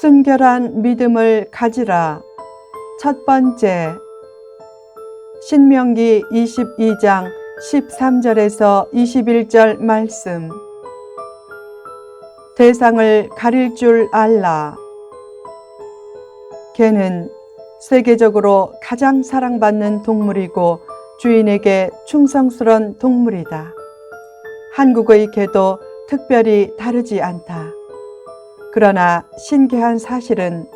순결한 믿음을 가지라. 첫 번째, 신명기 22장 13절에서 21절 말씀. 대상을 가릴 줄 알라. 개는 세계적으로 가장 사랑받는 동물이고 주인에게 충성스러운 동물이다. 한국의 개도 특별히 다르지 않다. 그러나 신기한 사실은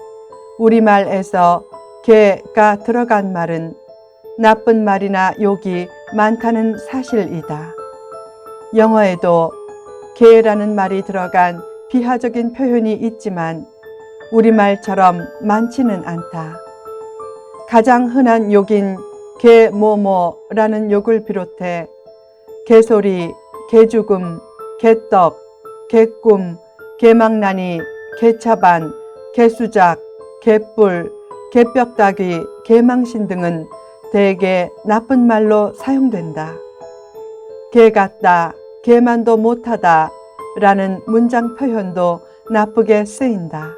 우리말에서 개가 들어간 말은 나쁜 말이나 욕이 많다는 사실이다. 영어에도 개라는 말이 들어간 비하적인 표현이 있지만 우리말처럼 많지는 않다. 가장 흔한 욕인 개뭐뭐라는 욕을 비롯해 개소리, 개죽음, 개떡, 개꿈, 개망나니, 개차반, 개수작, 개뿔, 개뼈따귀, 개망신 등은 대개 나쁜 말로 사용된다. 개 같다, 개만도 못하다 라는 문장 표현도 나쁘게 쓰인다.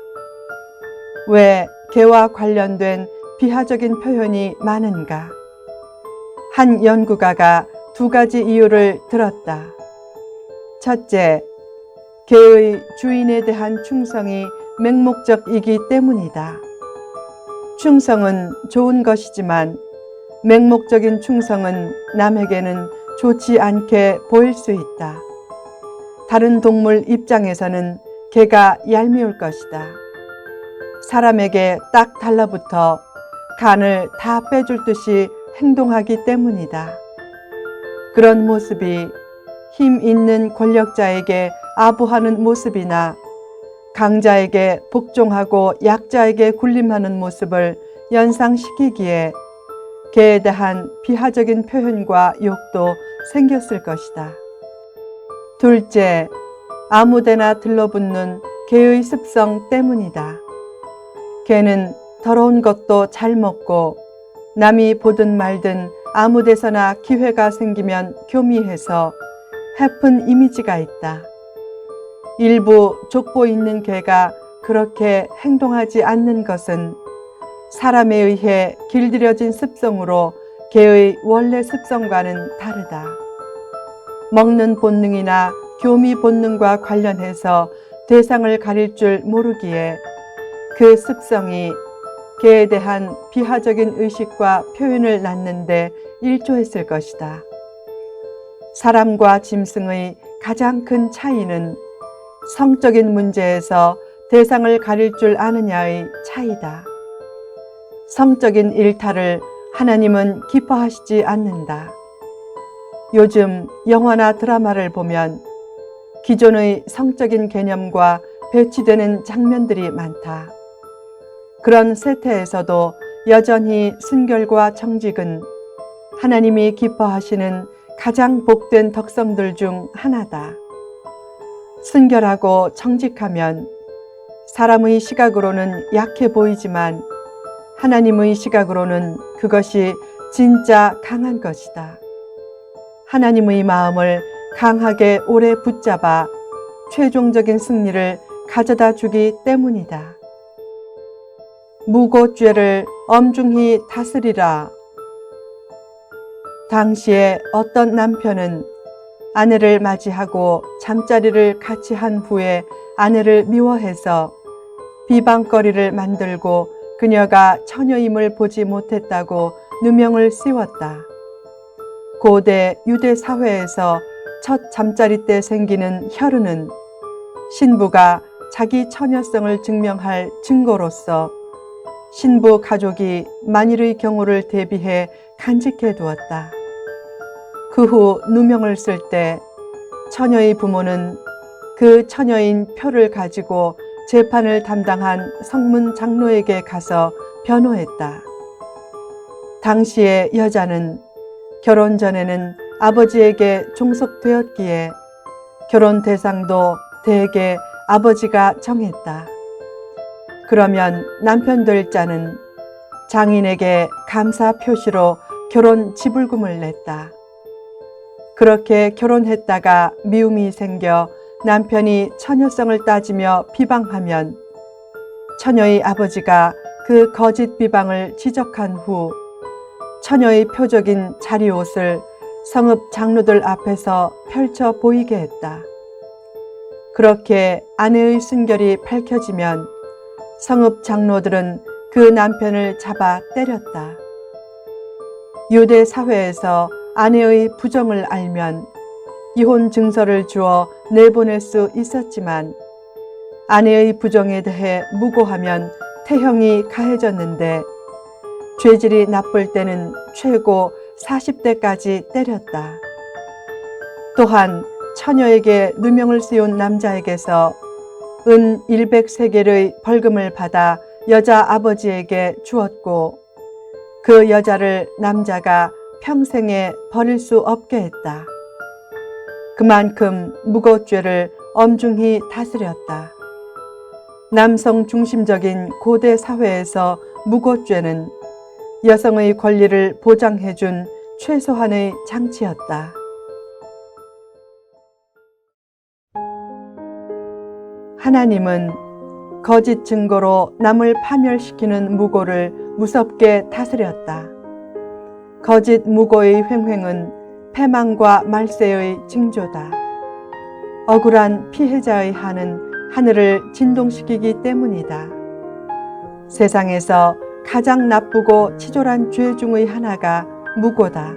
왜 개와 관련된 비하적인 표현이 많은가? 한 연구가가 두 가지 이유를 들었다. 첫째, 개의 주인에 대한 충성이 맹목적이기 때문이다. 충성은 좋은 것이지만 맹목적인 충성은 남에게는 좋지 않게 보일 수 있다. 다른 동물 입장에서는 개가 얄미울 것이다. 사람에게 딱 달라붙어 간을 다 빼줄 듯이 행동하기 때문이다. 그런 모습이 힘 있는 권력자에게 아부하는 모습이나 강자에게 복종하고 약자에게 군림하는 모습을 연상시키기에 개에 대한 비하적인 표현과 욕도 생겼을 것이다. 둘째, 아무데나 들러붙는 개의 습성 때문이다. 개는 더러운 것도 잘 먹고 남이 보든 말든 아무 데서나 기회가 생기면 교미해서 해픈 이미지가 있다. 일부 족보 있는 개가 그렇게 행동하지 않는 것은 사람에 의해 길들여진 습성으로 개의 원래 습성과는 다르다. 먹는 본능이나 교미 본능과 관련해서 대상을 가릴 줄 모르기에 그 습성이 개에 대한 비하적인 의식과 표현을 낳는데 일조했을 것이다. 사람과 짐승의 가장 큰 차이는 성적인 문제에서 대상을 가릴 줄 아느냐의 차이다. 성적인 일탈을 하나님은 기뻐하시지 않는다. 요즘 영화나 드라마를 보면 기존의 성적인 개념과 배치되는 장면들이 많다. 그런 세태에서도 여전히 순결과 정직은 하나님이 기뻐하시는 가장 복된 덕성들 중 하나다. 순결하고 정직하면 사람의 시각으로는 약해 보이지만 하나님의 시각으로는 그것이 진짜 강한 것이다. 하나님의 마음을 강하게 오래 붙잡아 최종적인 승리를 가져다 주기 때문이다. 무고죄를 엄중히 다스리라. 당시에 어떤 남편은 아내를 맞이하고 잠자리를 같이 한 후에 아내를 미워해서 비방거리를 만들고 그녀가 처녀임을 보지 못했다고 누명을 씌웠다. 고대 유대 사회에서 첫 잠자리 때 생기는 혈흔은 신부가 자기 처녀성을 증명할 증거로서 신부 가족이 만일의 경우를 대비해 간직해 두었다. 그 후 누명을 쓸 때 처녀의 부모는 그 처녀인 표를 가지고 재판을 담당한 성문 장로에게 가서 변호했다. 당시의 여자는 결혼 전에는 아버지에게 종속되었기에 결혼 대상도 대개 아버지가 정했다. 그러면 남편 될 자는 장인에게 감사 표시로 결혼 지불금을 냈다. 그렇게 결혼했다가 미움이 생겨 남편이 처녀성을 따지며 비방하면 처녀의 아버지가 그 거짓 비방을 지적한 후 처녀의 표적인 자리옷을 성읍 장로들 앞에서 펼쳐 보이게 했다. 그렇게 아내의 순결이 밝혀지면 성읍 장로들은 그 남편을 잡아 때렸다. 유대 사회에서 아내의 부정을 알면 이혼 증서를 주어 내보낼 수 있었지만 아내의 부정에 대해 무고하면 태형이 가해졌는데 죄질이 나쁠 때는 최고 40대까지 때렸다. 또한 처녀에게 누명을 씌운 남자에게서 은 100세겔의 벌금을 받아 여자 아버지에게 주었고 그 여자를 남자가 평생에 버릴 수 없게 했다. 그만큼 무고죄를 엄중히 다스렸다. 남성 중심적인 고대 사회에서 무고죄는 여성의 권리를 보장해준 최소한의 장치였다. 하나님은 거짓 증거로 남을 파멸시키는 무고를 무섭게 다스렸다. 거짓 무고의 횡행은 패망과 말세의 징조다. 억울한 피해자의 한은 하늘을 진동시키기 때문이다. 세상에서 가장 나쁘고 치졸한 죄 중의 하나가 무고다.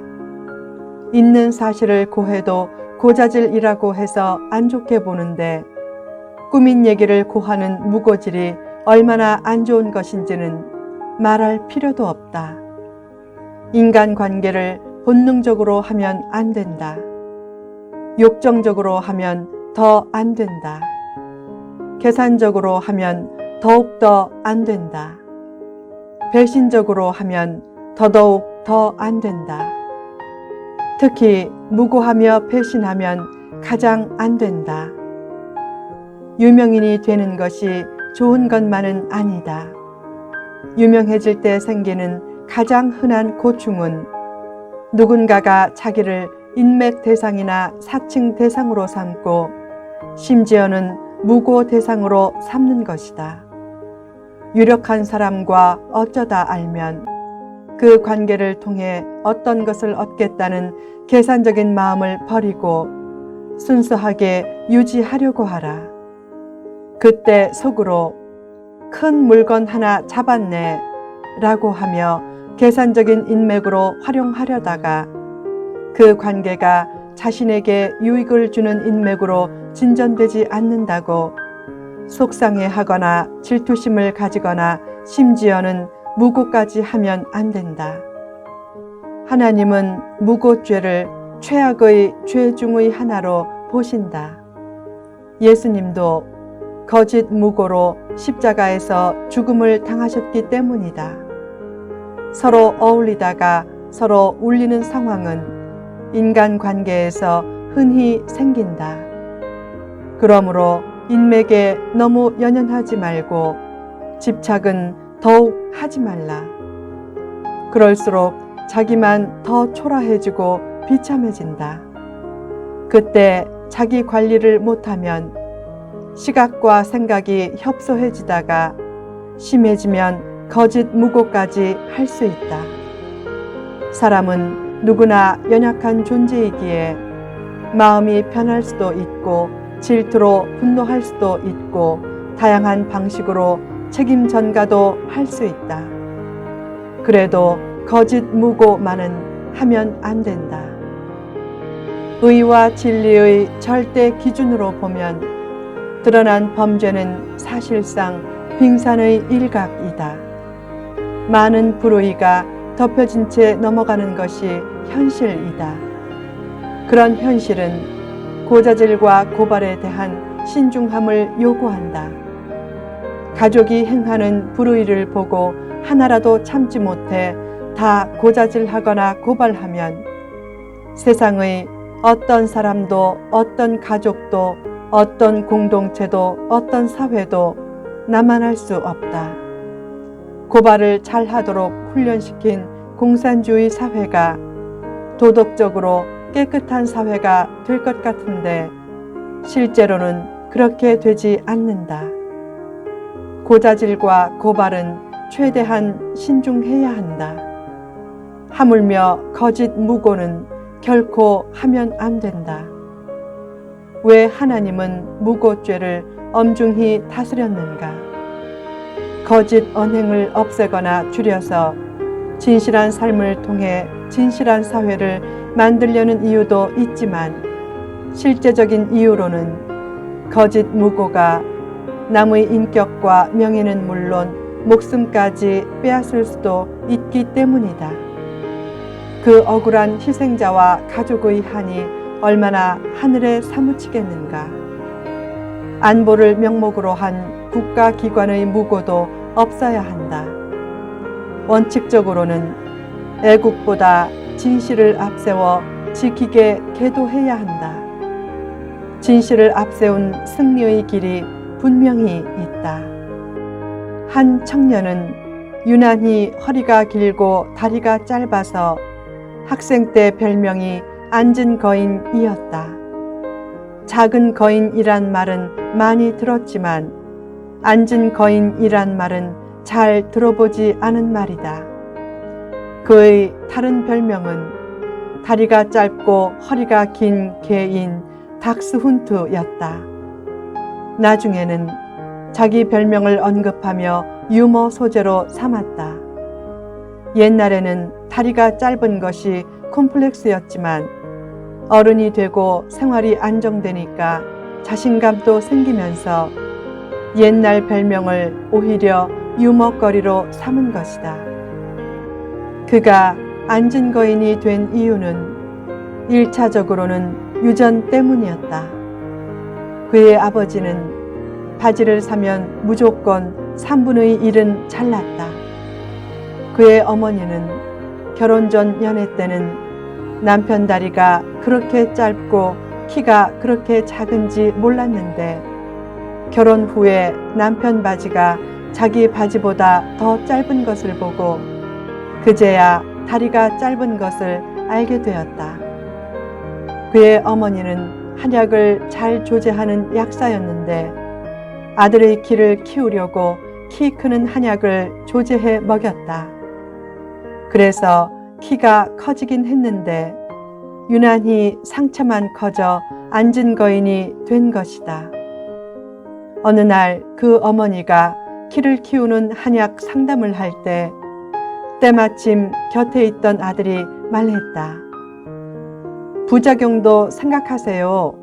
있는 사실을 고해도 고자질이라고 해서 안 좋게 보는데 꾸민 얘기를 고하는 무고질이 얼마나 안 좋은 것인지는 말할 필요도 없다. 인간관계를 본능적으로 하면 안 된다. 욕정적으로 하면 더 안 된다. 계산적으로 하면 더욱더 안 된다. 배신적으로 하면 더더욱 더 안 된다. 특히 무고하며 배신하면 가장 안 된다. 유명인이 되는 것이 좋은 것만은 아니다. 유명해질 때 생기는 가장 흔한 고충은 누군가가 자기를 인맥 대상이나 사칭 대상으로 삼고 심지어는 무고 대상으로 삼는 것이다. 유력한 사람과 어쩌다 알면 그 관계를 통해 어떤 것을 얻겠다는 계산적인 마음을 버리고 순수하게 유지하려고 하라. 그때 속으로 큰 물건 하나 잡았네 라고 하며 계산적인 인맥으로 활용하려다가 그 관계가 자신에게 유익을 주는 인맥으로 진전되지 않는다고 속상해하거나 질투심을 가지거나 심지어는 무고까지 하면 안 된다. 하나님은 무고죄를 최악의 죄 중의 하나로 보신다. 예수님도 거짓 무고로 십자가에서 죽음을 당하셨기 때문이다. 서로 어울리다가 서로 울리는 상황은 인간관계에서 흔히 생긴다. 그러므로 인맥에 너무 연연하지 말고 집착은 더욱 하지 말라. 그럴수록 자기만 더 초라해지고 비참해진다. 그때 자기 관리를 못하면 시각과 생각이 협소해지다가 심해지면 거짓 무고까지 할 수 있다. 사람은 누구나 연약한 존재이기에 마음이 변할 수도 있고 질투로 분노할 수도 있고 다양한 방식으로 책임 전가도 할 수 있다. 그래도 거짓 무고만은 하면 안 된다. 의와 진리의 절대 기준으로 보면 드러난 범죄는 사실상 빙산의 일각이다. 많은 불의가 덮여진 채 넘어가는 것이 현실이다. 그런 현실은 고자질과 고발에 대한 신중함을 요구한다. 가족이 행하는 불의를 보고 하나라도 참지 못해 다 고자질하거나 고발하면 세상의 어떤 사람도 어떤 가족도 어떤 공동체도 어떤 사회도 나만할 수 없다. 고발을 잘하도록 훈련시킨 공산주의 사회가 도덕적으로 깨끗한 사회가 될 것 같은데 실제로는 그렇게 되지 않는다. 고자질과 고발은 최대한 신중해야 한다. 하물며 거짓 무고는 결코 하면 안 된다. 왜 하나님은 무고죄를 엄중히 다스렸는가? 거짓 언행을 없애거나 줄여서 진실한 삶을 통해 진실한 사회를 만들려는 이유도 있지만 실제적인 이유로는 거짓 무고가 남의 인격과 명예는 물론 목숨까지 빼앗을 수도 있기 때문이다. 그 억울한 희생자와 가족의 한이 얼마나 하늘에 사무치겠는가. 안보를 명목으로 한 국가기관의 무고도 없어야 한다. 원칙적으로는 애국보다 진실을 앞세워 지키게 계도해야 한다. 진실을 앞세운 승리의 길이 분명히 있다. 한 청년은 유난히 허리가 길고 다리가 짧아서 학생 때 별명이 앉은 거인이었다. 작은 거인이란 말은 많이 들었지만 앉은 거인이란 말은 잘 들어보지 않은 말이다. 그의 다른 별명은 다리가 짧고 허리가 긴 개인 닥스훈트였다. 나중에는 자기 별명을 언급하며 유머 소재로 삼았다. 옛날에는 다리가 짧은 것이 콤플렉스였지만 어른이 되고 생활이 안정되니까 자신감도 생기면서 옛날 별명을 오히려 유머거리로 삼은 것이다. 그가 앉은 거인이 된 이유는 1차적으로는 유전 때문이었다. 그의 아버지는 바지를 사면 무조건 3분의 1은 잘랐다. 그의 어머니는 결혼 전 연애 때는 남편 다리가 그렇게 짧고 키가 그렇게 작은지 몰랐는데 결혼 후에 남편 바지가 자기 바지보다 더 짧은 것을 보고 그제야 다리가 짧은 것을 알게 되었다. 그의 어머니는 한약을 잘 조제하는 약사였는데 아들의 키를 키우려고 키 크는 한약을 조제해 먹였다. 그래서 키가 커지긴 했는데 유난히 상처만 커져 앉은 거인이 된 것이다. 어느 날 그 어머니가 키를 키우는 한약 상담을 할 때 때마침 곁에 있던 아들이 말했다. 부작용도 생각하세요.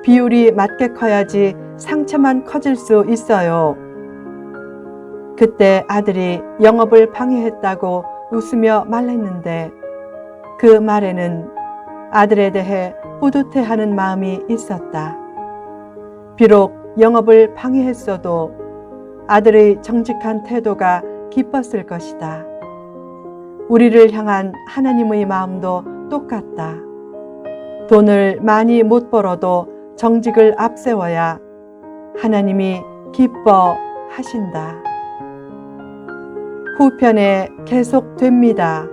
비율이 맞게 커야지 상처만 커질 수 있어요. 그때 아들이 영업을 방해했다고 웃으며 말했는데 그 말에는 아들에 대해 뿌듯해하는 마음이 있었다. 비록 영업을 방해했어도 아들의 정직한 태도가 기뻤을 것이다. 우리를 향한 하나님의 마음도 똑같다. 돈을 많이 못 벌어도 정직을 앞세워야 하나님이 기뻐하신다. 후편에 계속됩니다.